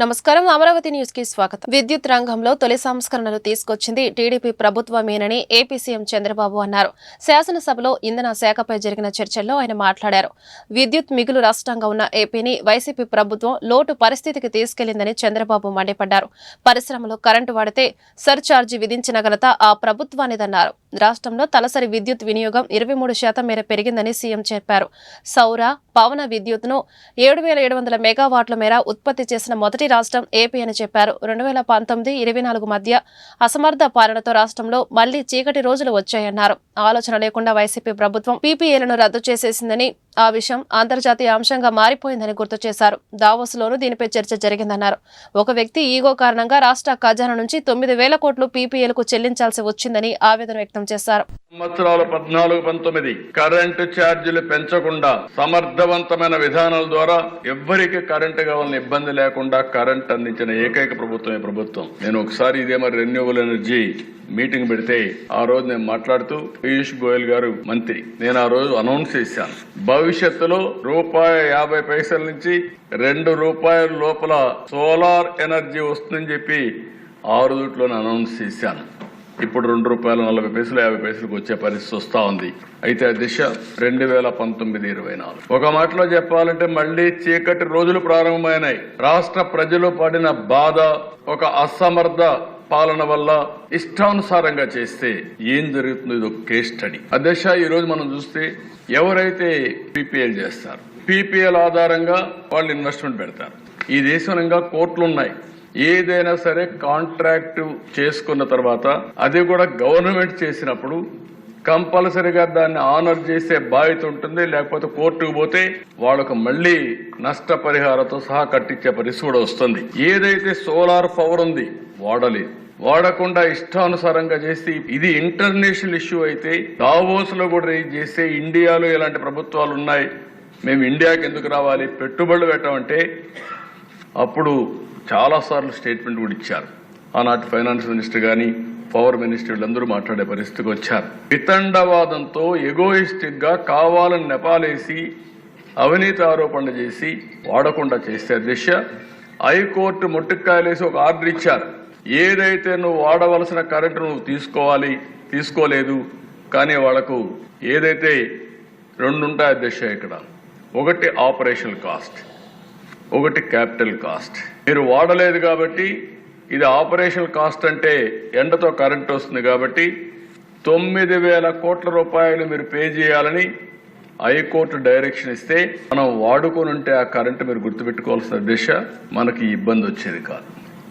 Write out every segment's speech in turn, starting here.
నమస్కారం. అమరావతి న్యూస్ కి స్వాగతం. విద్యుత్ రంగంలో తొలి సంస్కరణలు తీసుకొచ్చింది టీడీపీ ప్రభుత్వమేనని ఏపీ సీఎం చంద్రబాబు అన్నారు. శాసనసభలో ఇంధన శాఖపై జరిగిన చర్చల్లో ఆయన మాట్లాడారు. విద్యుత్ మిగులు రాష్ట్రంగా ఉన్న ఏపీని వైసీపీ ప్రభుత్వం లోటు పరిస్థితికి తీసుకెళ్లిందని చంద్రబాబు మండిపడ్డారు. పరిశ్రమలో కరెంటు వాడితే సర్ఛార్జీ విధించిన ఘనత ఆ ప్రభుత్వానిదన్నారు. రాష్ట్రంలో తలసరి విద్యుత్ వినియోగం 23% మేర పెరిగిందని సీఎం చెప్పారు. సౌర, పవన విద్యుత్ను 7,700 మెగావాట్ల మేర ఉత్పత్తి చేసిన మొదటి రాష్ట్రం ఏపీ అని చెప్పారు. 2019-24 మధ్య అసమర్థ పాలనతో రాష్ట్రంలో మళ్లీ చీకటి రోజులు వచ్చాయన్నారు. ఆలోచన లేకుండా వైసీపీ ప్రభుత్వం పీపీఏలను రద్దు చేసేసిందని, ఆ విషయం అంతర్జాతీయ అంశంగా మారిపోయిందని గుర్తు చేశారు. దావోస్లోనూ దీనిపై చర్చ జరిగిందన్నారు. ఒక వ్యక్తి ఈగో కారణంగా రాష్ట్ర ఖజానా నుంచి 9,000 కోట్లు పీపీఏలకు చెల్లించాల్సి వచ్చిందని ఆవేదన వ్యక్తం చేశారు. సంవత్సరాలు 14-19 కరెంటు ఛార్జీలు పెంచకుండా సమర్థవంతమైన విధానాల ద్వారా ఎవ్వరికి కరెంటు కావాలని ఇబ్బంది లేకుండా కరెంట్ అందించిన ఏకైక ప్రభుత్వం ఈ ప్రభుత్వం. నేను ఒకసారి ఇదే మరి రెన్యూవబుల్ ఎనర్జీ మీటింగ్ పెడితే ఆ రోజు నేను మాట్లాడుతూ పీయూష్ గోయల్ గారు మంత్రి, నేను ఆ రోజు అనౌన్స్ చేశాను, భవిష్యత్తులో ₹1.50 నుంచి ₹2 లోపల సోలార్ ఎనర్జీ వస్తుందని చెప్పి ఆ రోజుట్లోనే అనౌన్స్ చేశాను. ఇప్పుడు ₹2.40 50 వచ్చే పరిస్థితి వస్తా ఉంది. అయితే ఆ దిశ 2019-24 ఒక మాటలో చెప్పాలంటే మళ్లీ చీకటి రోజులు ప్రారంభమైనాయి. రాష్ట్ర ప్రజలు పడిన బాధ, ఒక అసమర్థ పాలన వల్ల ఇష్టానుసారంగా చేస్తే ఏం జరుగుతుందో ఇది ఒక కేస్ స్టడీ. అధ్యక్ష, ఈ రోజు మనం చూస్తే ఎవరైతే పీపీఎల్ చేస్తారు, పీపీఎల్ ఆధారంగా వాళ్ళు ఇన్వెస్ట్మెంట్ పెడతారు. ఈ దేశంగా కోర్టులు ఉన్నాయి. ఏదైనా సరే కాంట్రాక్ట్ చేసుకున్న తర్వాత అది కూడా గవర్నమెంట్ చేసినప్పుడు కంపల్సరీగా దాన్ని ఆనర్ చేసే బాధ్యత ఉంటుంది. లేకపోతే కోర్టుకు పోతే వాళ్ళకు మళ్లీ నష్టపరిహారంతో సహా కట్టించే పరిస్థితి కూడా వస్తుంది. ఏదైతే సోలార్ పవర్ ఉంది వాడలేదు, వాడకుండా ఇష్టానుసారంగా చేసి ఇది ఇంటర్నేషనల్ ఇష్యూ అయితే దావోస్ లో కూడా రేజ్ చేస్తే ఇండియాలో ఇలాంటి ప్రభుత్వాలు ఉన్నాయి, మేము ఇండియాకి ఎందుకు రావాలి, పెట్టుబడులు పెట్టమంటే అప్పుడు చాలా సార్లు స్టేట్మెంట్ కూడా ఇచ్చారు. ఆనాటి ఫైనాన్స్ మినిస్టర్ గాని పవర్ మినిస్టర్ వీళ్ళందరూ మాట్లాడే పరిస్థితికి వచ్చారు. వితండవాదంతో ఎగోయిస్టిక్ గా కావాలని నెపాలేసి అవినీతి ఆరోపణలు చేసి వాడకుండా చేసే దిశ హైకోర్టు ముట్టుకాయలేసి ఒక ఆర్డర్ ఇచ్చారు. ఏదైతే నువ్వు వాడవలసిన కరెంటు నువ్వు తీసుకోవాలి, తీసుకోలేదు, కానీ వాళ్లకు ఏదైతే 2 ఉంటాయి అధ్యక్ష, ఇక్కడ ఒకటి ఆపరేషనల్ కాస్ట్, ఒకటి క్యాపిటల్ కాస్ట్. మీరు వాడలేదు కాబట్టి ఇది ఆపరేషనల్ కాస్ట్ అంటే ఎండతో కరెంట్ వస్తుంది కాబట్టి 9,000 కోట్ల రూపాయలు మీరు పే చేయాలని హైకోర్టు డైరెక్షన్ ఇస్తే మనం వాడుకొని ఉంటే ఆ కరెంటు మీరు గుర్తుపెట్టుకోవాల్సిన దిశ మనకి ఇబ్బంది వచ్చేది కాదు.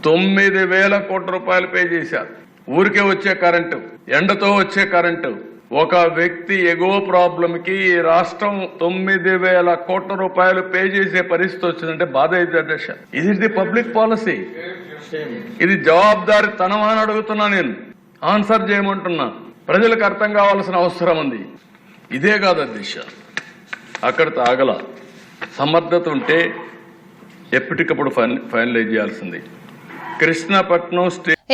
9,000 కోట్ల రూపాయలు పే చేశారు. ఊరికే వచ్చే కరెంటు, ఎండతో వచ్చే కరెంటు. ఒక వ్యక్తి ఎగో ప్రాబ్లం కి రాష్ట్రం 9,000 కోట్ల రూపాయలు పే చేసే పరిస్థితి వచ్చిందంటే బాధ అయితే అధ్యక్ష. ఇది పబ్లిక్ పాలసీ, ఇది జవాబుదారీతనం అని అడుగుతున్నా, నేను ఆన్సర్ చేయమంటున్నా. ప్రజలకు అర్థం కావాల్సిన అవసరం ఉంది. ఇదే కాదు అధ్యక్ష, అక్కడితో ఆగల. సమర్థత ఉంటే ఎప్పటికప్పుడు ఫైనలైజ్ చేయాల్సింది. కృష్ణపట్నం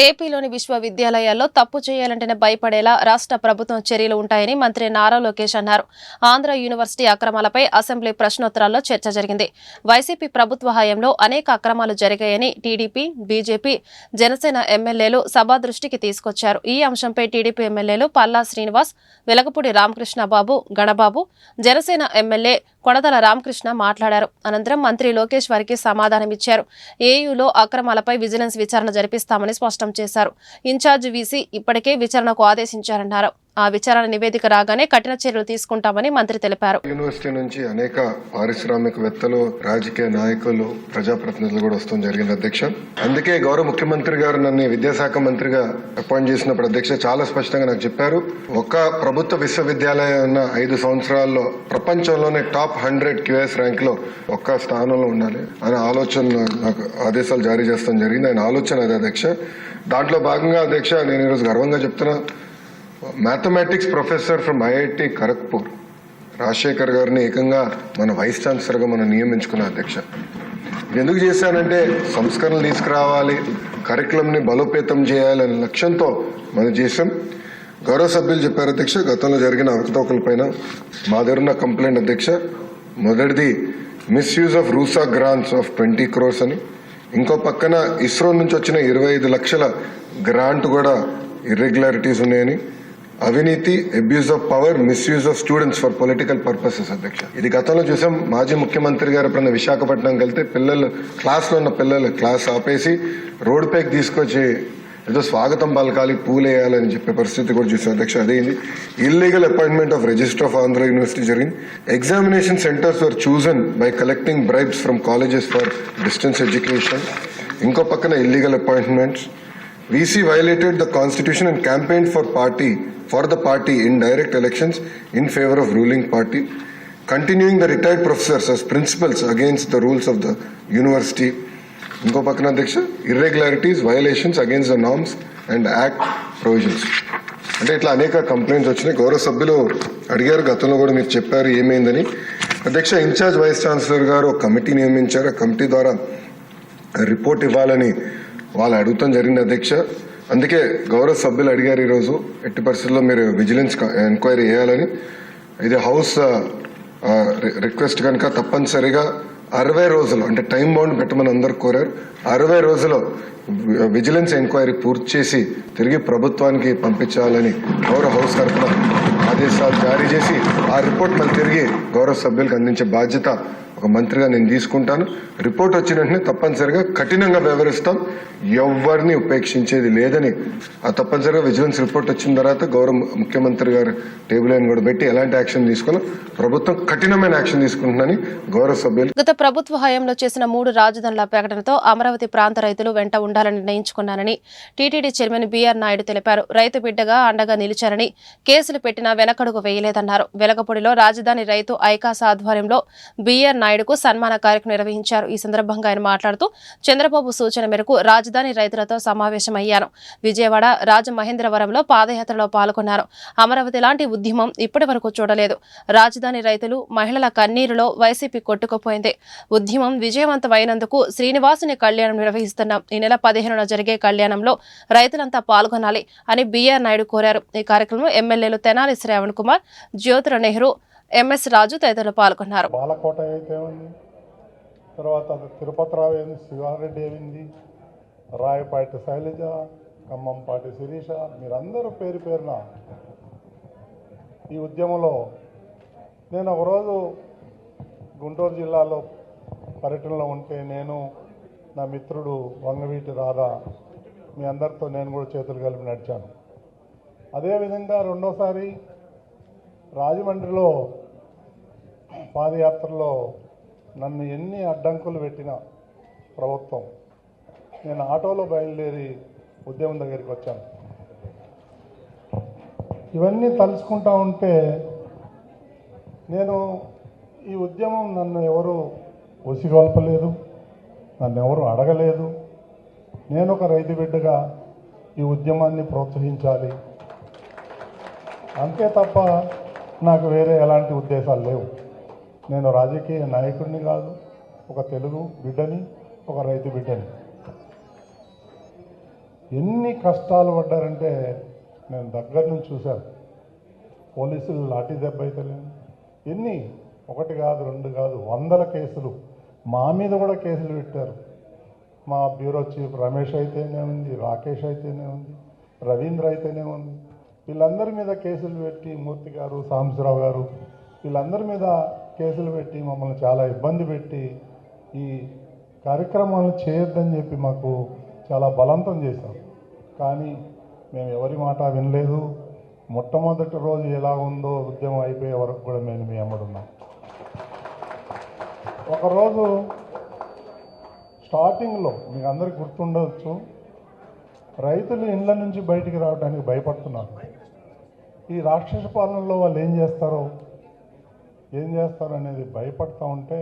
ఏపీలోని విశ్వవిద్యాలయాల్లో తప్పు చేయాలంటేనే భయపడేలా రాష్ట్ర ప్రభుత్వం చర్యలు ఉంటాయని మంత్రి నారా లోకేష్ అన్నారు. ఆంధ్ర యూనివర్సిటీ అక్రమాలపై అసెంబ్లీ ప్రశ్నోత్తరాల్లో చర్చ జరిగింది. వైసీపీ ప్రభుత్వ హయాంలో అనేక అక్రమాలు జరిగాయని టీడీపీ, బీజేపీ, జనసేన ఎమ్మెల్యేలు సభ దృష్టికి తీసుకొచ్చారు. ఈ అంశంపై టీడీపీ ఎమ్మెల్యేలు పల్లా శ్రీనివాస్, వెలగపూడి రామకృష్ణబాబు, గణబాబు, జనసేన ఎమ్మెల్యే కొణదల రామకృష్ణ మాట్లాడారు. అనంతరం మంత్రి లోకేష్ వారికి సమాధానమిచ్చారు. ఏయూలో అక్రమాలపై విజిలెన్స్ విచారణ జరిపిస్తామని స్పష్టం చేశారు. ఇన్ఛార్జ్ వీసీ ఇప్పటికే విచారణకు ఆదేశించారన్నారు. ఆ విచారణ నివేదిక రాగానే కఠిన చర్యలు తీసుకుంటామని మంత్రి తెలిపారు. యూనివర్సిటీ నుంచి అనేక పారిశ్రామికవేత్తలు, రాజకీయ నాయకులు, ప్రజాప్రతినిధులు కూడా వస్తూ జరిగింది అధ్యక్ష. అందుకే గౌరవ ముఖ్యమంత్రి గారు నన్ను విద్యాశాఖ మంత్రిగా అపాయింట్ చేసినప్పుడు అధ్యక్ష చాలా స్పష్టంగా నాకు చెప్పారు, ఒక ప్రభుత్వ విశ్వవిద్యాలయం ఉన్న 5 సంవత్సరాల్లో ప్రపంచంలోనే టాప్ 100 QS ర్యాంక్ లో ఒక్క స్థానంలో ఉండాలి అనే ఆలోచన నాకు ఆదేశాలు జారీ చేస్తాం జరిగింది. ఆయన ఆలోచన అదే అధ్యక్ష. దాంట్లో భాగంగా అధ్యక్ష నేను ఈరోజు గర్వంగా చెప్తున్నా, mathematics professor from IIT Kharagpur Rajasekhar గారిని ఏకంగా మన వైస్ ఛాన్సలర్గా మనం నియమించుకున్నాం అధ్యక్ష. ఎందుకు చేశానంటే సంస్కరణలు తీసుకురావాలి, కరికులంని బలోపేతం చేయాలనే లక్ష్యంతో మనం చేసాం. గౌరవ సభ్యులు చెప్పారు అధ్యక్ష, గతంలో జరిగిన అవకతవకల పైన మా దగ్గర ఉన్న కంప్లైంట్ అధ్యక్ష. మొదటిది misuse of RUSA grants of 20 crores అని, ఇంకో పక్కన ఇస్రో నుంచి వచ్చిన 25 లక్షల గ్రాంట్ కూడా ఇర్రెగ్యులారిటీస్ ఉన్నాయని, అవినీతి, abuse of power, misuse of students for political purposes అధ్యక్ష. ఇది గతంలో చూసాం. మాజీ ముఖ్యమంత్రి గారు ఎప్పుడన్నా విశాఖపట్నంకి వెళ్తే క్లాస్లో ఉన్న పిల్లలు క్లాస్ ఆపేసి రోడ్ పైకి తీసుకొచ్చి ఏదో స్వాగతం పలకాలి, పూలేయాలని చెప్పే పరిస్థితి కూడా చూసాం అధ్యక్ష. అదేంది illegal appointment of registrar of Andhra university జరిగింది. Examination centres were chosen by collecting bribes from colleges for distance education. ఇంకో పక్కన illegal appointments. VC violated the constitution and campaigned for the party in direct elections in favor of ruling party, continuing the retired professors as principals against the rules of the university. ఇంకో పక్కన అధ్యక్ష irregularities, violations against the norms and act provisions. అంటే ఇట్లా అనేక complaints వచ్చినాయి. గౌరవ సభ్యులు అడిగారు, గతంలో కూడా మీరు చెప్పారు ఏమైందని. అధ్యక్ష, ఇన్ఛార్జ్ వైస్ ఛాన్సలర్ గారు ఒక కమిటీ నియమించారు. ఆ కమిటీ ద్వారా రిపోర్ట్ ఇవ్వాలని వాళ్ళు అడుగుతాం జరిగింది అధ్యక్ష. అందుకే గౌరవ సభ్యులు అడిగారు ఈరోజు ఎట్టి పరిస్థితుల్లో మీరు విజిలెన్స్ ఎంక్వైరీ చేయాలని. ఇది హౌస్ రిక్వెస్ట్ కనుక తప్పనిసరిగా 60 రోజులు అంటే టైం బౌండ్ పెట్టమని అందరు కోరారు. 60 రోజుల్లో విజిలెన్స్ ఎంక్వైరీ పూర్తి చేసి తిరిగి ప్రభుత్వానికి పంపించాలని గౌరవ హౌస్ తరఫున ఆదేశాలు జారీ చేసి ఆ రిపోర్ట్ మళ్ళీ తిరిగి గౌరవ సభ్యులకు అందించే బాధ్యత ఒక మంత్రిగా నేను తీసుకుంటాను. రిపోర్ట్ వచ్చిన వెంటనే తప్పనిసరిగా కఠినంగా వ్యవహరిస్తాం. ఎవరిని ఉపేక్షించేది లేదని ఆ తప్పనిసరిగా విజిలెన్స్ రిపోర్ట్ వచ్చిన తర్వాత గౌరవ ముఖ్యమంత్రి గారు టేబుల్ లైన్ కూడా పెట్టి ఎలాంటి యాక్షన్ తీసుకున్నా ప్రభుత్వం కఠినమైన యాక్షన్ తీసుకుంటుందని గౌరవ సభ్యులు. గత ప్రభుత్వ హయాంలో చేసిన 3 రాజధానుల ప్రకటనతో అమరావతి ప్రాంత రైతులు వెంట ఉండాలని నిర్ణయించుకున్నానని టీటీడీ చైర్మన్ బీఆర్ నాయుడు తెలిపారు. రైతు బిడ్డగా అండగా నిలిచారని, కేసులు పెట్టినా వెనకడుగు వేయలేదన్నారు. వెలగపూడిలో రాజధాని రైతు ఐకాస ఆధ్వర్యంలో బీఆర్ నాయుడుకు సన్మాన కార్యక్రమం నిర్వహించారు. ఈ సందర్భంగా ఆయన మాట్లాడుతూ చంద్రబాబు సూచన మేరకు రాజధాని రైతులతో సమావేశమయ్యాను. విజయవాడ, రాజమహేంద్రవరంలో పాదయాత్రలో పాల్గొన్నారు. అమరావతి లాంటి ఉద్యమం ఇప్పటి వరకు చూడలేదు. రాజధాని రైతులు, మహిళల కన్నీరులో వైసీపీ కొట్టుకుపోయింది. ఉద్యమం విజయవంతమైనందుకు శ్రీనివాసుని కళ్యాణం నిర్వహిస్తున్నాం. ఈ నెల 15న జరిగే కళ్యాణంలో రైతులంతా పాల్గొనాలి అని బీఆర్ నాయుడు కోరారు. ఈ కార్యక్రమంలో ఎమ్మెల్యేలు తెనాలి శ్రావణ్ కుమార్, జ్యోతుల నెహ్రూ, ఎంఎస్ రాజు తదితరులు పాల్గొన్నారు. బాలకోట అయితే ఉంది, తర్వాత తిరుపతిరావు ఏంది, శివారెడ్డి ఏమింది, రాయపాటి శైలజ, ఖమ్మంపాటి శిరీష, మీరందరూ పేరు పేరున ఈ ఉద్యమంలో. నేను ఒకరోజు గుంటూరు జిల్లాలో పర్యటనలో ఉంటే నేను, నా మిత్రుడు వంగవీటి రాధా, మీ అందరితో నేను కూడా చేతులు కలిపి నడిచాను. అదేవిధంగా రెండోసారి రాజమండ్రిలో పాదయాత్రలో నన్ను ఎన్ని అడ్డంకులు పెట్టిన ప్రభుత్వం, నేను ఆటోలో బయలుదేరి ఉద్యమం దగ్గరికి వచ్చాను. ఇవన్నీ తలుచుకుంటా ఉంటే నేను ఈ ఉద్యమం నన్ను ఎవరు ఒసిగొల్పలేదు, నన్ను ఎవరు అడగలేదు. నేను ఒక రైతు బిడ్డగా ఈ ఉద్యమాన్ని ప్రోత్సహించాలి అంతే తప్ప నాకు వేరే ఎలాంటి ఉద్దేశాలు లేవు. నేను రాజకీయ నాయకుడిని కాదు, ఒక తెలుగు బిడ్డని, ఒక రైతు బిడ్డని. ఎన్ని కష్టాలు పడ్డారంటే నేను దగ్గర నుంచి చూశాను. పోలీసులు లాఠీ దెబ్బ అయితే లేదు. ఎన్ని, 1 కాదు 2 కాదు, 100 కేసులు మా మీద కూడా కేసులు పెట్టారు. మా బ్యూరో చీఫ్ రమేష్ అయితేనే ఉంది, రాకేష్ అయితేనే ఉంది, రవీంద్ర అయితేనే ఉంది. వీళ్ళందరి మీద కేసులు పెట్టి, మూర్తి గారు, సాంబశివరావు గారు, వీళ్ళందరి మీద కేసులు పెట్టి మమ్మల్ని చాలా ఇబ్బంది పెట్టి ఈ కార్యక్రమాలను చేయొద్దని చెప్పి మాకు చాలా బలవంతం చేశారు. కానీ మేము ఎవరి మాట వినలేదు. మొట్టమొదటి రోజు ఎలా ఉందో ఉద్యమం అయిపోయే వరకు కూడా మేము మీ అమ్మడున్నాం. ఒకరోజు స్టార్టింగ్లో మీకు అందరికి గుర్తుండవచ్చు, రైతులు ఇళ్ళ నుంచి బయటికి రావడానికి భయపడుతున్నారు. ఈ రాక్షస పాలనలో వాళ్ళు ఏం చేస్తారో అనేది భయపడుతూ ఉంటే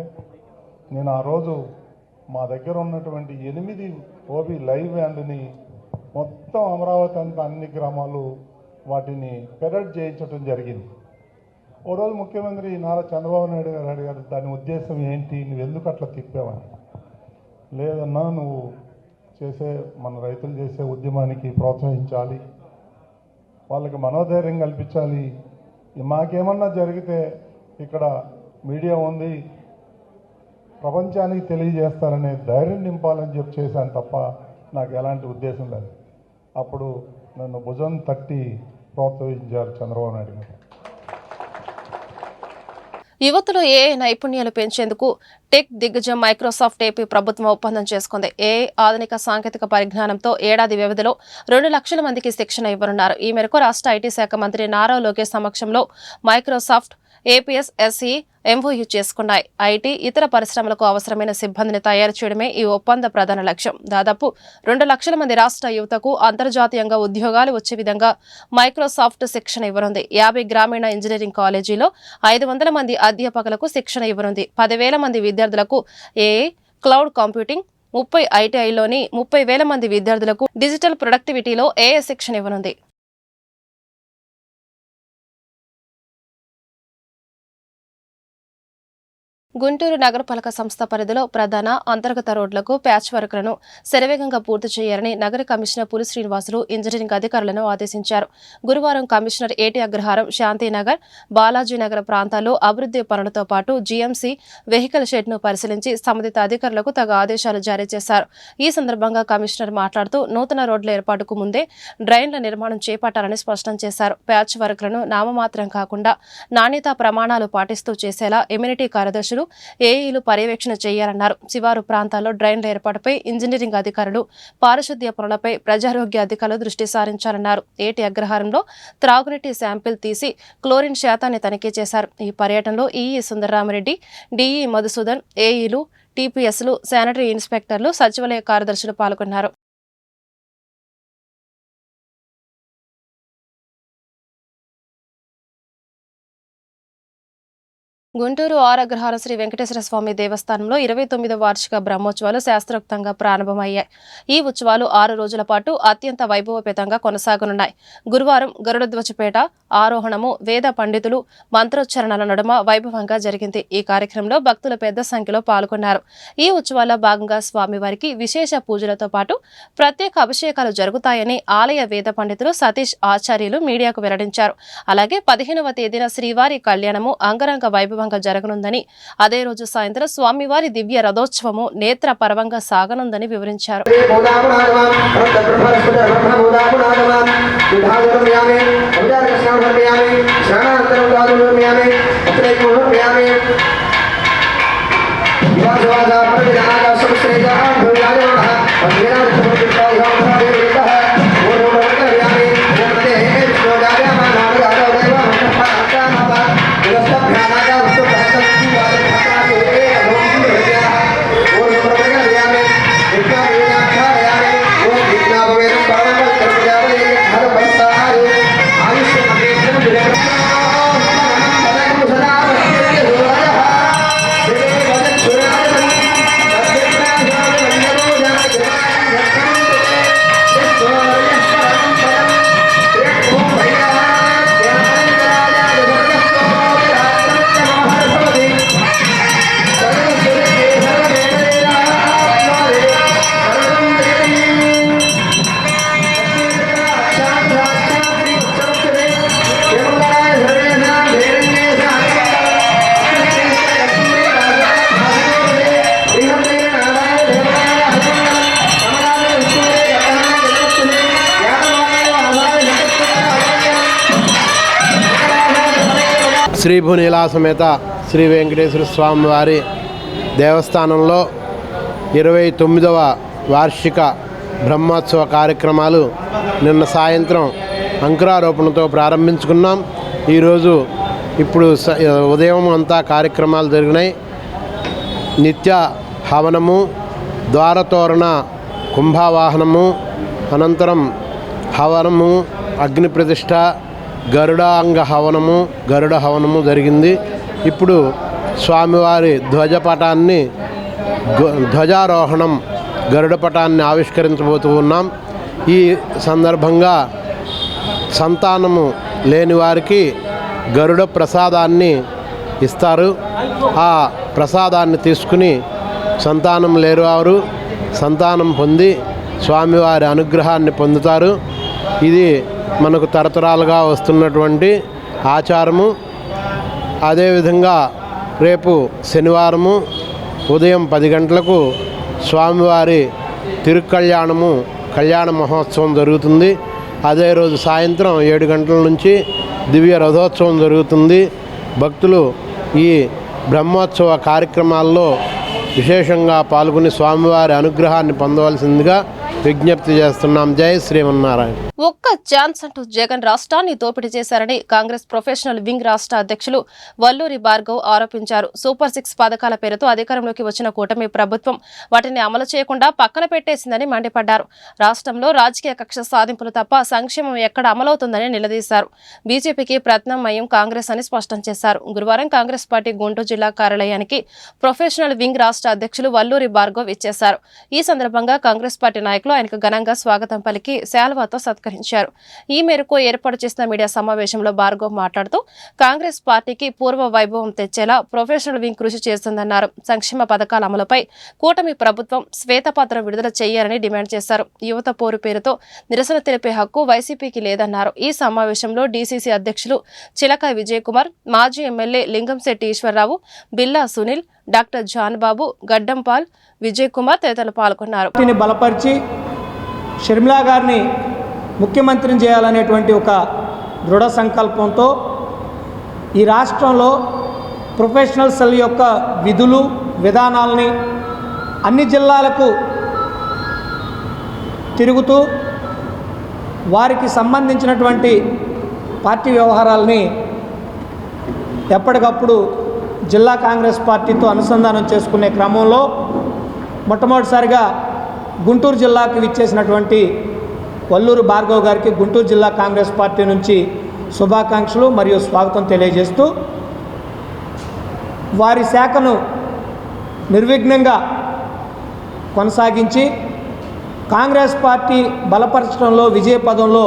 నేను ఆ రోజు మా దగ్గర ఉన్నటువంటి 8 ఓబీ లైవ్ వ్యాన్లని మొత్తం అమరావతి అంతా అన్ని గ్రామాలు వాటిని పెరడ్ చేయించడం జరిగింది. ఓ రోజు ముఖ్యమంత్రి నారా చంద్రబాబు నాయుడు గారు అడిగారు, దాని ఉద్దేశం ఏంటి, నువ్వు ఎందుకు అట్లా తిప్పావని. లేదన్నా, నువ్వు మన రైతులు చేసే ఉద్యమానికి ప్రోత్సహించాలి, వాళ్ళకి మనోధైర్యం కల్పించాలి. మాకేమన్నా జరిగితే ఇక్కడ మీడియా ఉంది, ప్రపంచానికి తెలియజేస్తారనే ధైర్యం నింపాలని చెప్పి చేశాను తప్ప నాకు ఎలాంటి ఉద్దేశం లేదు. అప్పుడు నన్ను భుజం తట్టి ప్రోత్సహించారు చంద్రబాబు నాయుడు గారు. యువతలో ఏఐ నైపుణ్యాలు పెంచేందుకు టెక్ దిగ్గజం మైక్రోసాఫ్ట్ ఏపీ ప్రభుత్వం ఒప్పందం చేసుకుంది. ఏఐ ఆధునిక సాంకేతిక పరిజ్ఞానంతో ఏడాది వ్యవధిలో 2 లక్షల మందికి శిక్షణ ఇవ్వనున్నారు. ఈ మేరకు రాష్ట్ర ఐటీ శాఖ మంత్రి నారా లోకేష్ సమక్షంలో మైక్రోసాఫ్ట్ ఏపీఎస్ ఎస్ఈ ఎంఓయూ చేసుకున్నాయి. ఐటీ ఇతర పరిశ్రమలకు అవసరమైన సిబ్బందిని తయారు చేయడమే ఈ ఒప్పంద ప్రధాన లక్ష్యం. దాదాపు 2 లక్షల మంది రాష్ట్ర యువతకు అంతర్జాతీయంగా ఉద్యోగాలు వచ్చే విధంగా మైక్రోసాఫ్ట్ శిక్షణ ఇవ్వనుంది. 50 గ్రామీణ ఇంజనీరింగ్ కాలేజీలో 500 మంది అధ్యాపకులకు శిక్షణ ఇవ్వనుంది. 10,000 మంది విద్యార్థులకు ఏఐ, క్లౌడ్ కంప్యూటింగ్, 30 ఐటీఐలోని 30,000 మంది విద్యార్థులకు డిజిటల్ ప్రొడక్టివిటీలో ఏఐ శిక్షణ ఇవ్వనుంది. గుంటూరు నగరపాలక సంస్థ పరిధిలో ప్రధాన అంతర్గత రోడ్లకు ప్యాచ్ వర్క్లను శరవేగంగా పూర్తి చేయాలని నగర కమిషనర్ పులి శ్రీనివాసులు ఇంజనీరింగ్ అధికారులను ఆదేశించారు. గురువారం కమిషనర్ ఏటి అగ్రహారం, శాంతినగర్, బాలాజీనగర్ ప్రాంతాల్లో అభివృద్ధి పనులతో పాటు జీఎంసీ వెహికల్ షెడ్ను పరిశీలించి సంబంధిత అధికారులకు తగు ఆదేశాలు జారీ చేశారు. ఈ సందర్భంగా కమిషనర్ మాట్లాడుతూ నూతన రోడ్ల ఏర్పాటుకు ముందే డ్రైన్ల నిర్మాణం చేపట్టాలని స్పష్టం చేశారు. ప్యాచ్ వర్క్లను నామమాత్రం కాకుండా నాణ్యతా ప్రమాణాలు పాటిస్తూ చేసేలా ఎమ్యూనిటీ కార్యదర్శులు, ఏఈలు పర్యవేక్షణ చేయాలన్నారు. శివారు ప్రాంతాల్లో డ్రైన్ల ఏర్పాటుపై ఇంజనీరింగ్ అధికారులు, పారిశుద్ధ్య పనులపై ప్రజారోగ్య అధికారులు దృష్టి సారించాలన్నారు. ఏటి అగ్రహారంలో త్రాగునీటి శాంపిల్ తీసి క్లోరిన్ శాతాన్ని తనిఖీ చేశారు. ఈ పర్యటనలో ఈఈ సుందరరామరెడ్డి, డిఈ మధుసూదన్, ఏఈలు, టీపీఎస్లు, శానిటరీ ఇన్స్పెక్టర్లు, సచివాలయ కార్యదర్శులు పాల్గొన్నారు. గుంటూరు ఆరగ్రహారం శ్రీ వెంకటేశ్వర స్వామి దేవస్థానంలో 29వ వార్షిక బ్రహ్మోత్సవాలు శాస్త్రోక్తంగా ప్రారంభమయ్యాయి. ఈ ఉత్సవాలు 6 రోజుల పాటు అత్యంత వైభవపేతంగా కొనసాగనున్నాయి. గురువారం గరుడధ్వజపేట ఆరోహణము వేద పండితులు మంత్రోచ్చరణల నడుమ వైభవంగా జరిగింది. ఈ కార్యక్రమంలో భక్తులు పెద్ద సంఖ్యలో పాల్గొన్నారు. ఈ ఉత్సవాల్లో భాగంగా స్వామివారికి విశేష పూజలతో పాటు ప్రత్యేక అభిషేకాలు జరుగుతాయని ఆలయ వేద పండితులు సతీష్ ఆచార్యులు మీడియాకు వెల్లడించారు. అలాగే 15వ తేదీన శ్రీవారి కళ్యాణము అంగరంగ వైభవంగా జరగనుందని, అదే రోజు సాయంత్రం స్వామివారి దివ్య రథోత్సవము నేత్ర పర్వంగా సాగనుందని వివరించారు. శ్రీ భూనీలా సమేత శ్రీ వెంకటేశ్వర స్వామి వారి దేవస్థానంలో 29వ వార్షిక బ్రహ్మోత్సవ కార్యక్రమాలు నిన్న సాయంత్రం అంకురారోపణతో ప్రారంభించుకున్నాం. ఈరోజు ఇప్పుడు ఉదయం అంతా కార్యక్రమాలు జరిగినాయి. నిత్య హవనము, ద్వారతోరణ కుంభావాహనము, అనంతరం హవనము, అగ్ని ప్రతిష్ఠ, గరుడాంగ హవనము, గరుడ హవనము జరిగింది. ఇప్పుడు స్వామివారి ధ్వజపటాన్ని ధ్వజారోహణం గరుడ పటాన్ని ఆవిష్కరించబోతూ ఉన్నాం. ఈ సందర్భంగా సంతానము లేని వారికి గరుడ ప్రసాదాన్ని ఇస్తారు. ఆ ప్రసాదాన్ని తీసుకుని సంతానం లేరు వారు సంతానం పొంది స్వామివారి అనుగ్రహాన్ని పొందుతారు. ఇది మనకు తరతరాలుగా వస్తున్నటువంటి ఆచారము. అదేవిధంగా రేపు శనివారము ఉదయం 10 గంటలకు స్వామివారి తిరుకళ్యాణము కళ్యాణ మహోత్సవం జరుగుతుంది. అదే రోజు సాయంత్రం 7 గంటల నుంచి దివ్య రథోత్సవం జరుగుతుంది. భక్తులు ఈ బ్రహ్మోత్సవ కార్యక్రమాల్లో విశేషంగా పాల్గొని స్వామివారి అనుగ్రహాన్ని పొందవలసిందిగా విజ్ఞప్తి చేస్తున్నాం. జై శ్రీమన్నారాయణ. ఒక్క ఛాన్స్ అంటూ జగన్ రాష్ట్రాన్ని దోపిడీ చేశారని కాంగ్రెస్ ప్రొఫెషనల్ వింగ్ రాష్ట్ర అధ్యక్షులు వల్లూరి భార్గవ్ ఆరోపించారు. సూపర్ 6 పథకాల పేరుతో అధికారంలోకి వచ్చిన కూటమి ప్రభుత్వం వాటిని అమలు చేయకుండా పక్కన పెట్టేసిందని మండిపడ్డారు. రాష్ట్రంలో రాజకీయ కక్ష సాధింపులు తప్ప సంక్షేమం ఎక్కడ అమలవుతుందని నిలదీశారు. బీజేపీకి ప్రత్యామ్నాయం కాంగ్రెస్ అని స్పష్టం చేశారు. గురువారం కాంగ్రెస్ పార్టీ గుంటూరు జిల్లా కార్యాలయానికి ప్రొఫెషనల్ వింగ్ రాష్ట్ర అధ్యక్షులు వల్లూరి భార్గవ్ ఇచ్చేశారు. ఈ సందర్భంగా కాంగ్రెస్ పార్టీ నాయకులు ఆయనకు ఘనంగా స్వాగతం పలికి శాల్వాతో సత్కరించారు. ఈ మేరకు ఏర్పాటు చేసిన మీడియా సమావేశంలో భార్గవ్ మాట్లాడుతూ కాంగ్రెస్ పార్టీకి పూర్వ వైభవం తెచ్చేలా ప్రొఫెషనల్ వింగ్ కృషి చేస్తుందన్నారు. సంక్షేమ పథకాల అమలుపై కూటమి ప్రభుత్వం శ్వేతపత్రం విడుదల చేయాలని డిమాండ్ చేశారు. యువత పోరు పేరుతో నిరసన తెలిపే హక్కు వైసీపీకి లేదన్నారు. ఈ సమావేశంలో డీసీసీ అధ్యక్షులు చిలక విజయ్ కుమార్, మాజీ ఎమ్మెల్యే లింగంశెట్టి ఈశ్వరరావు, బిల్లా సునీల్, డాక్టర్ జాన్ బాబు, గడ్డంపాల్, విజయ్ కుమార్ తదితరులు పాల్గొన్నారు. బలపరిచి షర్మిలా గారిని ముఖ్యమంత్రిని చేయాలనేటువంటి ఒక దృఢ సంకల్పంతో ఈ రాష్ట్రంలో ప్రొఫెషనల్ సెల్ యొక్క విధులు విధానాలని అన్ని జిల్లాలకు తిరుగుతూ వారికి సంబంధించినటువంటి పార్టీ వ్యవహారాలని ఎప్పటికప్పుడు జిల్లా కాంగ్రెస్ పార్టీతో అనుసంధానం చేసుకునే క్రమంలో మొట్టమొదటిసారిగా గుంటూరు జిల్లాకు విచ్చేసినటువంటి వల్లూరు భార్గవ్ గారికి గుంటూరు జిల్లా కాంగ్రెస్ పార్టీ నుంచి శుభాకాంక్షలు మరియు స్వాగతం తెలియజేస్తూ వారి శాఖను నిర్విఘ్నంగా కొనసాగించి కాంగ్రెస్ పార్టీ బలపరచడంలో విజయపదంలో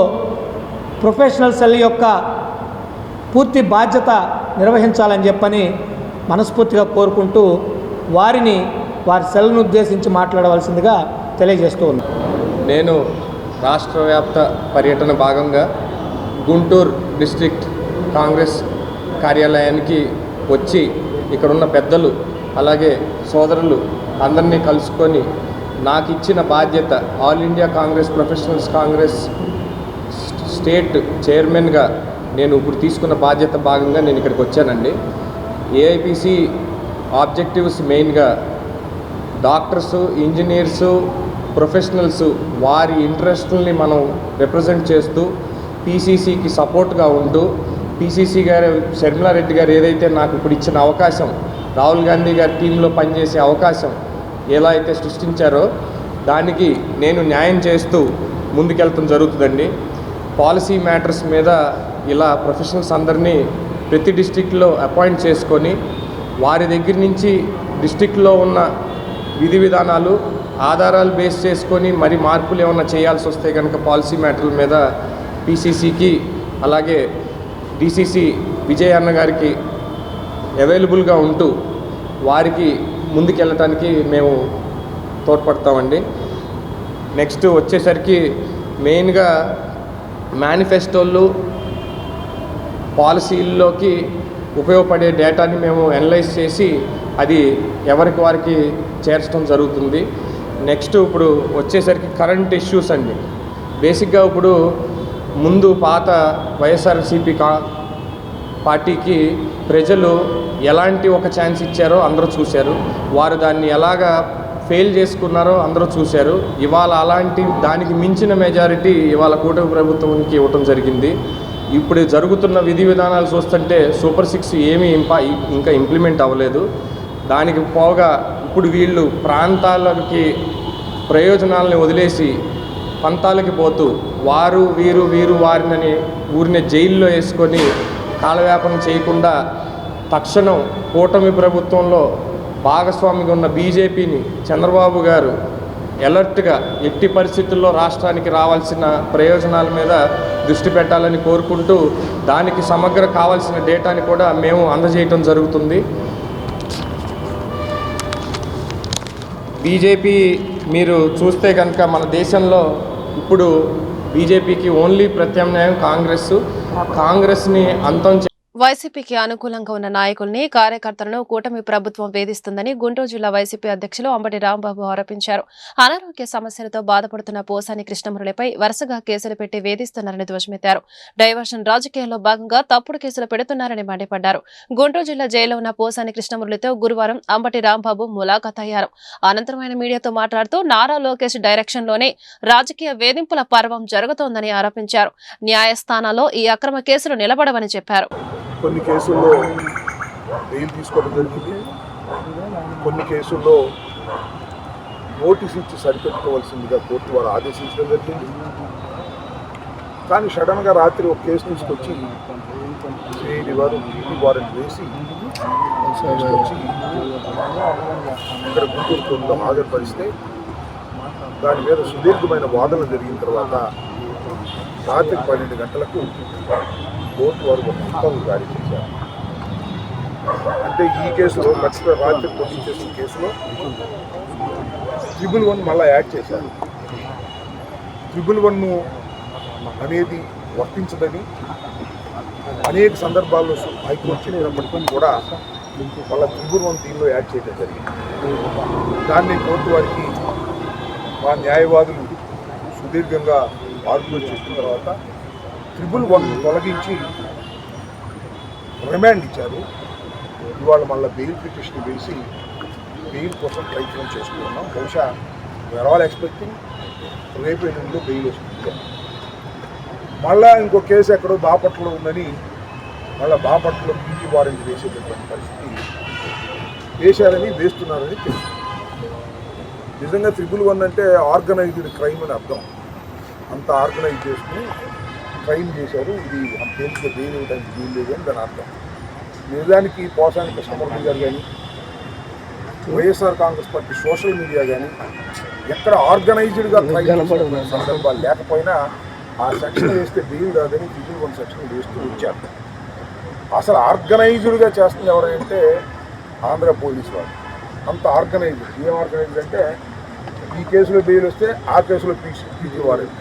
ప్రొఫెషనల్ సెల్ యొక్క పూర్తి బాధ్యత నిర్వహించాలని చెప్పని మనస్ఫూర్తిగా కోరుకుంటూ వారి సెల్ను ఉద్దేశించి మాట్లాడవలసిందిగా తెలియజేస్తూ ఉన్నాను. నేను రాష్ట్ర వ్యాప్త పర్యటన భాగంగా గుంటూరు డిస్ట్రిక్ట్ కాంగ్రెస్ కార్యాలయానికి వచ్చి ఇక్కడున్న పెద్దలు అలాగే సోదరులు అందరినీ కలుసుకొని నాకు ఇచ్చిన బాధ్యత all India Congress professionals Congress state చైర్మన్గా నేను ఇప్పుడు తీసుకున్న బాధ్యత భాగంగా నేను ఇక్కడికి వచ్చానండి. ఏఐపిసి ఆబ్జెక్టివ్స్ మెయిన్గా డాక్టర్సు, ఇంజనీర్సు, ప్రొఫెషనల్స్ వారి ఇంట్రెస్ట్ని మనం రిప్రజెంట్ చేస్తూ పీసీసీకి సపోర్ట్గా ఉంటూ పీసీసీ గారు షర్మిలారెడ్డి గారు ఏదైతే నాకు ఇప్పుడు ఇచ్చిన అవకాశం, రాహుల్ గాంధీ గారి టీంలో పనిచేసే అవకాశం ఎలా అయితే సృష్టించారో దానికి నేను న్యాయం చేస్తూ ముందుకెళ్తాం జరుగుతుందండి. పాలసీ మ్యాటర్స్ మీద ఇలా ప్రొఫెషనల్స్ అందరినీ ప్రతి డిస్టిక్లో అపాయింట్ చేసుకొని వారి దగ్గర నుంచి డిస్టిక్లో ఉన్న విధి విధానాలు ఆధారాలు బేస్ చేసుకొని మరి మార్పులు ఏమైనా చేయాల్సి వస్తే కనుక పాలసీ మ్యాటర్ల మీద పీసీసీకి అలాగే డీసీసీ విజయ్ అన్న గారికి అవైలబుల్గా ఉంటూ వారికి ముందుకెళ్ళటానికి మేము తోడ్పడతామండి. నెక్స్ట్ వచ్చేసరికి మెయిన్గా మేనిఫెస్టోలు పాలసీల్లోకి ఉపయోగపడే డేటాని మేము అనలైజ్ చేసి అది ఎవరికి వారికి చేర్చడం జరుగుతుంది. నెక్స్ట్ ఇప్పుడు వచ్చేసరికి కరెంట్ ఇష్యూస్ అండి. బేసిక్గా ఇప్పుడు ముందు పాత వైఎస్ఆర్సీపీ పార్టీకి ప్రజలు ఎలాంటి ఒక ఛాన్స్ ఇచ్చారో అందరూ చూశారు. వారు దాన్ని ఎలాగా ఫెయిల్ చేసుకున్నారో అందరూ చూశారు. ఇవాళ అలాంటి దానికి మించిన మెజారిటీ ఇవాళ కూటమి ప్రభుత్వానికి ఇవ్వటం జరిగింది. ఇప్పుడు జరుగుతున్న విధి విధానాలు చూస్తుంటే సూపర్ 6 ఏమీ ఇంకా ఇంప్లిమెంట్ అవ్వలేదు. దానికి పోగా ఇప్పుడు వీళ్ళు ప్రాంతాలకి ప్రయోజనాలని వదిలేసి పంతాలకి పోతూ వారు వీరు వారిని ఊరిని జైల్లో వేసుకొని కాలవ్యాపనం చేయకుండా తక్షణం కూటమి ప్రభుత్వంలో భాగస్వామిగా ఉన్న బీజేపీని చంద్రబాబు గారు అలర్ట్గా ఎట్టి పరిస్థితుల్లో రాష్ట్రానికి రావాల్సిన ప్రయోజనాల మీద దృష్టి పెట్టాలని కోరుకుంటూ దానికి సమగ్ర కావాల్సిన డేటాని కూడా మేము అందజేయటం జరుగుతుంది. బీజేపీ మీరు చూస్తే కనుక మన దేశంలో ఇప్పుడు బీజేపీకి ఓన్లీ ప్రత్యామ్నాయం కాంగ్రెస్ని అంతం వైసీపీకి అనుకూలంగా ఉన్న నాయకుల్ని కార్యకర్తలను కూటమి ప్రభుత్వం వేధిస్తుందని గుంటూరు జిల్లా వైసీపీ అధ్యక్షులు అంబటి రాంబాబు ఆరోపించారు. అనారోగ్య సమస్యలతో బాధపడుతున్న పోసాని కృష్ణమురళిపై వరుసగా కేసులు పెట్టి వేధిస్తున్నారని ధ్వజమెత్తారు. డైవర్షన్ రాజకీయాల్లో భాగంగా తప్పుడు కేసులు పెడుతున్నారని మండిపడ్డారు. గుంటూరు జిల్లా జైల్లో ఉన్న పోసాని కృష్ణమురళితో గురువారం అంబటి రాంబాబు ములాఖాత్ అయ్యారు. అనంతరం ఆయన మీడియాతో మాట్లాడుతూ నారా లోకేష్ డైరెక్షన్ లోనే రాజకీయ వేధింపుల పర్వం జరుగుతోందని ఆరోపించారు. న్యాయస్థానాల్లో ఈ అక్రమ కేసులు నిలబడవని చెప్పారు. కొన్ని కేసుల్లో బెయిల్ తీసుకోవడం జరిగింది. కొన్ని కేసుల్లో నోటీస్ ఇచ్చి సరిపెట్టుకోవాల్సిందిగా కోర్టు వారు ఆదేశించడం జరిగింది. కానీ సడన్గా రాత్రి ఒక కేసు తీసుకొచ్చి సిఐడి వారు పీటీ వారెంట్ వేసి తీసుకొచ్చి ఇక్కడ గుంటూరు కోర్టులో హాజరుపరిస్తే దాని మీద సుదీర్ఘమైన వాదన జరిగిన తర్వాత రాత్రి 12 గంటలకు కోర్టు వారు ఒక ఉత్తర్వులు జారీ చేశారు. అంటే ఈ కేసులో ఖచ్చితంగా రాత్రి పోటీ చేసిన కేసులో ట్రిబుల్ 1 మళ్ళీ యాడ్ చేశారు. ట్రిబుల్ 1 అనేది వర్తించదని అనేక సందర్భాల్లో హైకోర్టు చెప్పినప్పటికీ కూడా మళ్ళీ ట్రిబుల్ 1 దీనిలో యాడ్ చేయడం జరిగింది. దాన్ని కోర్టు వారికి మా న్యాయవాదులు సుదీర్ఘంగా ఆర్గ్యుమెంట్ చేసిన తర్వాత ట్రిబుల్ 1 తొలగించి రిమాండ్ ఇచ్చారు. ఇవాళ మళ్ళీ బెయిల్ పిటిషన్ వేసి బెయిల్ కోసం ప్రయత్నం చేసుకుంటున్నాం. బహుశా వేర్ ఆల్ ఎక్స్పెక్టింగ్ రేపు ఎల్లుండిలో బెయిల్ వస్తుంది. మళ్ళా ఇంకో కేసు ఎక్కడో బాపట్లలో ఉందని మళ్ళీ బాపట్లలో పీటీ వారెంట్ వేసేటటువంటి పరిస్థితి వేశారని వేస్తున్నారని తెలుసు. నిజంగా ట్రిబుల్ 1 అంటే ఆర్గనైజ్డ్ క్రైమ్ అని అర్థం. అంత ఆర్గనైజ్ చేసుకుని క్రైమ్ చేశారు. ఇది తేలిక బెయిల్ ఇవ్వడానికి వీలు లేదు అని దాని అర్థం. నిజానికి పోసాని కృష్ణమురళి గారు కానీ YSR Congress party social media కానీ ఎక్కడ ఆర్గనైజ్డ్గా క్రైమ్ సందర్భాలు లేకపోయినా ఆ సెక్షన్ వేస్తే బెయిల్ రాదని ట్రిబుల్ 1 సెక్షన్ వేస్తూ వచ్చారు. అసలు ఆర్గనైజ్డ్గా చేస్తుంది ఎవరంటే ఆంధ్ర పోలీసు వాళ్ళు. అంత ఆర్గనైజ్డ్. ఏం ఆర్గనైజ్డ్ అంటే ఈ కేసులో బెయిల్ వస్తే ఆ కేసులో పీటీ వారెంట్,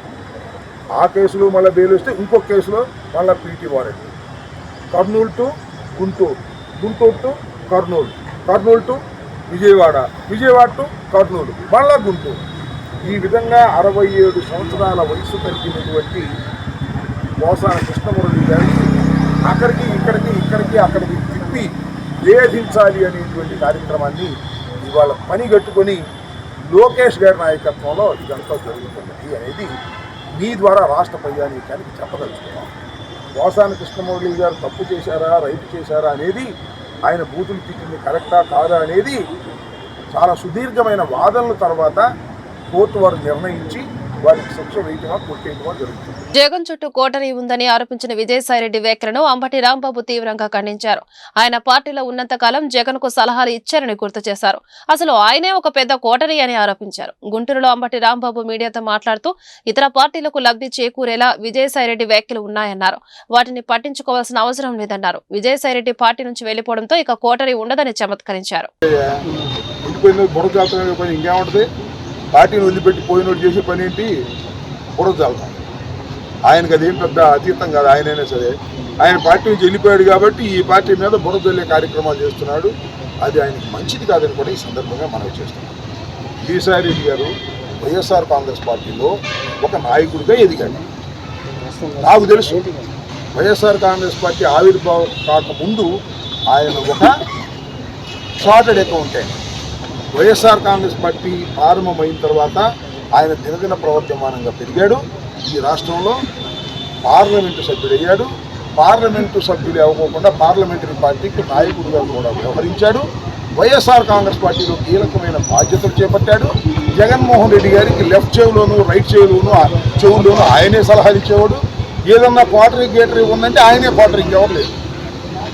ఆ కేసులో మళ్ళీ బెయిల్ వస్తే ఇంకొక కేసులో మళ్ళీ PT warrant. Kurnool to Guntur, Guntur to Kurnool, Kurnool to Vijayawada, Vijayawada to Kurnool, మళ్ళా గుంటూరు. ఈ విధంగా 67 సంవత్సరాల వయసు కలిగినటువంటి పోసాని కృష్ణమురళి గారిని అక్కడికి తిప్పి వేధించాలి అనేటువంటి కార్యక్రమాన్ని ఇవాళ పని కట్టుకొని లోకేష్ గారి నాయకత్వంలో ఇదంతా జరుగుతున్నది అనేది మీ ద్వారా రాష్ట్ర ప్రజానీకానికి చెప్పదలుచుకున్నాం. పోసాని కృష్ణమురళి గారు తప్పు చేశారా రైట్ చేశారా అనేది, ఆయన బూతులు తిట్టింది కరెక్టా కాదా అనేది చాలా సుదీర్ఘమైన వాదనల తర్వాత కోర్టు వారు నిర్ణయించి వారికి శిక్ష వేయటమా కొట్టేయటమా జరుగుతుంది. జగన్ చుట్టూ కోటరీ ఉందని ఆరోపించిన విజయసాయిరెడ్డి వ్యాఖ్యలను అంబటి రాంబాబు తీవ్రంగా ఖండించారు. ఆయన పార్టీలో ఉన్నంత కాలం జగన్ కు సలహాలు ఇచ్చారని గుర్తు చేశారు. అసలు ఆయనే ఒక పెద్ద కోటరీ అని ఆరోపించారు. గుంటూరులో అంబటి రాంబాబు మీడియాతో మాట్లాడుతూ ఇతర పార్టీలకు లబ్ధి చేకూరేలా విజయసాయిరెడ్డి వ్యాఖ్యలు ఉన్నాయన్నారు. వాటిని పట్టించుకోవాల్సిన అవసరం లేదన్నారు. విజయసాయిరెడ్డి పార్టీ నుంచి వెళ్లిపోవడంతో ఇక కోటరీ ఉండదని చమత్కరించారు. పార్టీని వదిలిపెట్టి పోయినోడు చేసే పని ఏంటి? బురద చల్లడం. ఆయనకు అదేం పెద్ద అతీతం కాదు. ఆయనైనా సరే ఆయన పార్టీ నుంచి వెళ్ళిపోయాడు కాబట్టి ఈ పార్టీ మీద బురద చల్లే కార్యక్రమాలు చేస్తున్నాడు. అది ఆయనకు మంచిది కాదని కూడా ఈ సందర్భంగా మనవి చేస్తున్నాం. విజయసాయిరెడ్డి గారు వైఎస్ఆర్ కాంగ్రెస్ పార్టీలో ఒక నాయకుడిగా ఎదిగాడు. నాకు తెలుసు వైఎస్ఆర్ కాంగ్రెస్ పార్టీ ఆవిర్భావం కాకముందు ఆయన ఒక chartered accountant. YSR Congress party ప్రారంభమైన తర్వాత ఆయన దినదిన ప్రవర్తమానంగా పెరిగాడు. ఈ రాష్ట్రంలో పార్లమెంటు సభ్యుడయ్యాడు. పార్లమెంటు సభ్యుడు అవ్వకుండా పార్లమెంటరీ పార్టీకి నాయకుడిగా కూడా వ్యవహరించాడు. వైఎస్ఆర్ కాంగ్రెస్ పార్టీలో కీలకమైన బాధ్యతలు చేపట్టాడు. జగన్మోహన్ రెడ్డి గారికి లెఫ్ట్ చెవులోను రైట్ చెవులోను ఆయనే సలహాలు ఇచ్చేవాడు. ఏదన్నా క్వార్టరీ గేటరీ ఉందంటే ఆయనే క్వార్టరీ, ఇంకెవరు లేదు.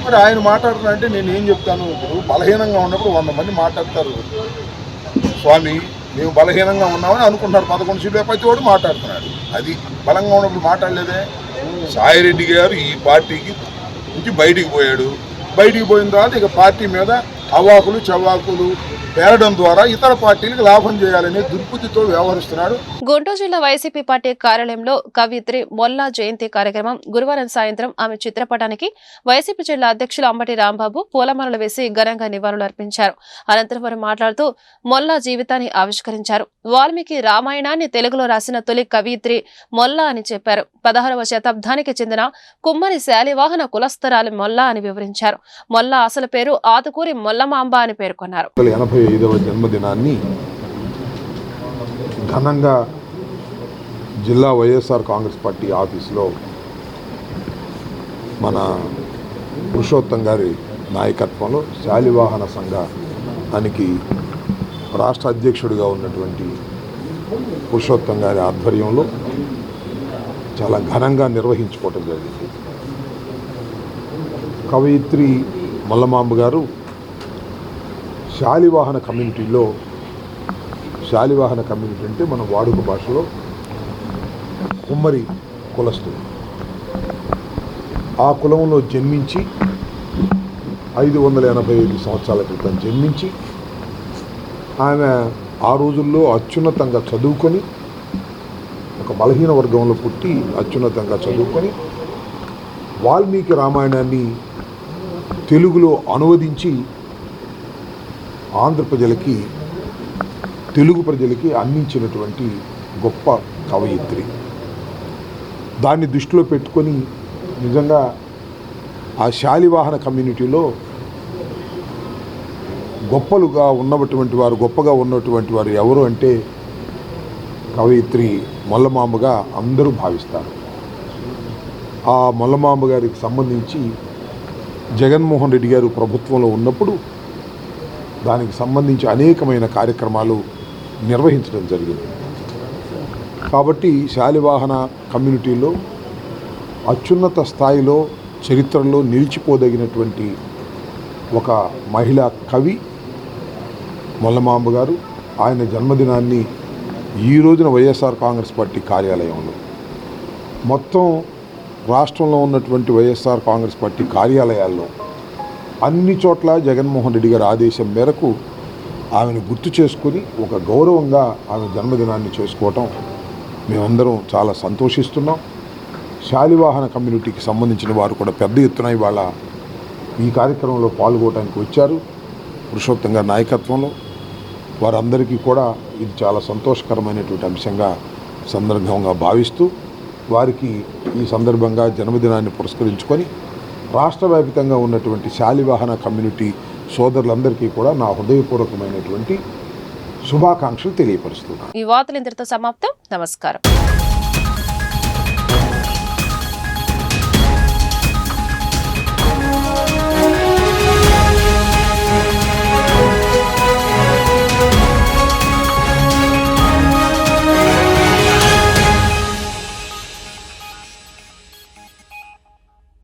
మరి ఆయన మాట్లాడుతున్నారంటే నేను ఏం చెప్తాను? ఇప్పుడు బలహీనంగా ఉన్నప్పుడు 100 మంది మాట్లాడతారు. స్వామి మేము బలహీనంగా ఉన్నామని అనుకుంటున్నారు. 11 సీట్ల ప్రతి వాడు మాట్లాడుతున్నాడు. అది బలంగా ఉన్నప్పుడు మాట్లాడలేదే. సాయిరెడ్డి గారు ఈ పార్టీకి నుంచి బయటికి పోయాడు. బయటికి పోయిన తర్వాత ఇక పార్టీ మీద అవాకులు చవాకులు పేరడం ద్వారా ఇతర పార్టీలకు లాభం చేయాలనే దుర్బుద్ధితో వ్యవహరిస్తున్నాడు. గుంటూరు జిల్లా వైసీపీ పార్టీ కార్యాలయంలో కవయిత్రి మొల్లా జయంతి కార్యక్రమం గురువారం సాయంత్రం ఆమె చిత్రపటానికి వైసీపీ జిల్లా అధ్యక్షులు అంబటి రాంబాబు పూలమాలలు వేసి ఘనంగా నివాళులు అర్పించారు. అనంతరం వారు మాట్లాడుతూ మొల్లా జీవితాన్ని ఆవిష్కరించారు. వాల్మీకి రామాయణాన్ని తెలుగులో రాసిన తొలి కవయిత్రి మొల్లా అని చెప్పారు. 16వ శతాబ్దానికి చెందిన కుమ్మరి శాలివాహన కులస్తరాలు మొల్లా అని వివరించారు. మొల్లా అసలు పేరు ఆతుకూరి మొల్లమాంబ అని పేర్కొన్నారు. 85వ జన్మదినాన్ని ఘనంగా జిల్లా వైఎస్ఆర్ కాంగ్రెస్ పార్టీ ఆఫీసులో మన పురుషోత్తం గారి నాయకత్వంలో శాలివాహన సంఘానికి రాష్ట్ర అధ్యక్షుడిగా ఉన్నటువంటి పురుషోత్తం గారి ఆధ్వర్యంలో చాలా ఘనంగా నిర్వహించుకోవటం జరిగింది. కవయిత్రి మొల్లమాంబ గారు శాలివాహన కమ్యూనిటీలో, శాలివాహన కమ్యూనిటీ అంటే మన వాడుక భాషలో కుమ్మరి కులస్తులు, ఆ కులంలో జన్మించి 585 సంవత్సరాల క్రితం జన్మించి ఆమె ఆ రోజుల్లో అత్యున్నతంగా చదువుకొని, ఒక బలహీన వర్గంలో పుట్టి అత్యున్నతంగా చదువుకొని వాల్మీకి రామాయణాన్ని తెలుగులో అనువదించి ఆంధ్ర ప్రజలకి, తెలుగు ప్రజలకి అందించినటువంటి గొప్ప కవయిత్రి. దాన్ని దృష్టిలో పెట్టుకొని నిజంగా ఆ శాలివాహన కమ్యూనిటీలో గొప్పగా ఉన్నటువంటి వారు ఎవరు అంటే కవయిత్రి మొల్లమాంబగా అందరూ భావిస్తారు. ఆ మొల్లమాంబ గారికి సంబంధించి జగన్మోహన్ రెడ్డి గారు ప్రభుత్వంలో ఉన్నప్పుడు దానికి సంబంధించి అనేకమైన కార్యక్రమాలు నిర్వహించడం జరిగింది. కాబట్టి శాలివాహన కమ్యూనిటీలో అత్యున్నత స్థాయిలో చరిత్రలో నిలిచిపోదగినటువంటి ఒక మహిళా కవి మొల్లమాంబ గారు. ఆయన జన్మదినాన్ని ఈ రోజున వైఎస్ఆర్ కాంగ్రెస్ పార్టీ కార్యాలయంలో, మొత్తం రాష్ట్రంలో ఉన్నటువంటి వైఎస్ఆర్ కాంగ్రెస్ పార్టీ కార్యాలయాల్లో అన్ని చోట్ల జగన్మోహన్ రెడ్డి గారి ఆదేశం మేరకు ఆమెను గుర్తు చేసుకుని ఒక గౌరవంగా ఆమె జన్మదినాన్ని చేసుకోవటం మేమందరం చాలా సంతోషిస్తున్నాం. శాలివాహన కమ్యూనిటీకి సంబంధించిన వారు కూడా పెద్ద ఎత్తున ఇవాళ ఈ కార్యక్రమంలో పాల్గొనడానికి వచ్చారు. పురుషోత్తం గారి నాయకత్వంలో వారందరికీ కూడా ఇది చాలా సంతోషకరమైనటువంటి అంశంగా సందర్భంగా భావిస్తూ వారికి ఈ సందర్భంగా జన్మదినాన్ని పురస్కరించుకొని రాష్ట్ర వ్యాప్తంగా ఉన్నటువంటి శాలివాహన కమ్యూనిటీ సోదరులందరికీ కూడా నా హృదయపూర్వకమైనటువంటి శుభాకాంక్షలు తెలియపరుస్తున్నాను. ఈ వార్తలు ఇంతటితో సమాప్తం. నమస్కారం.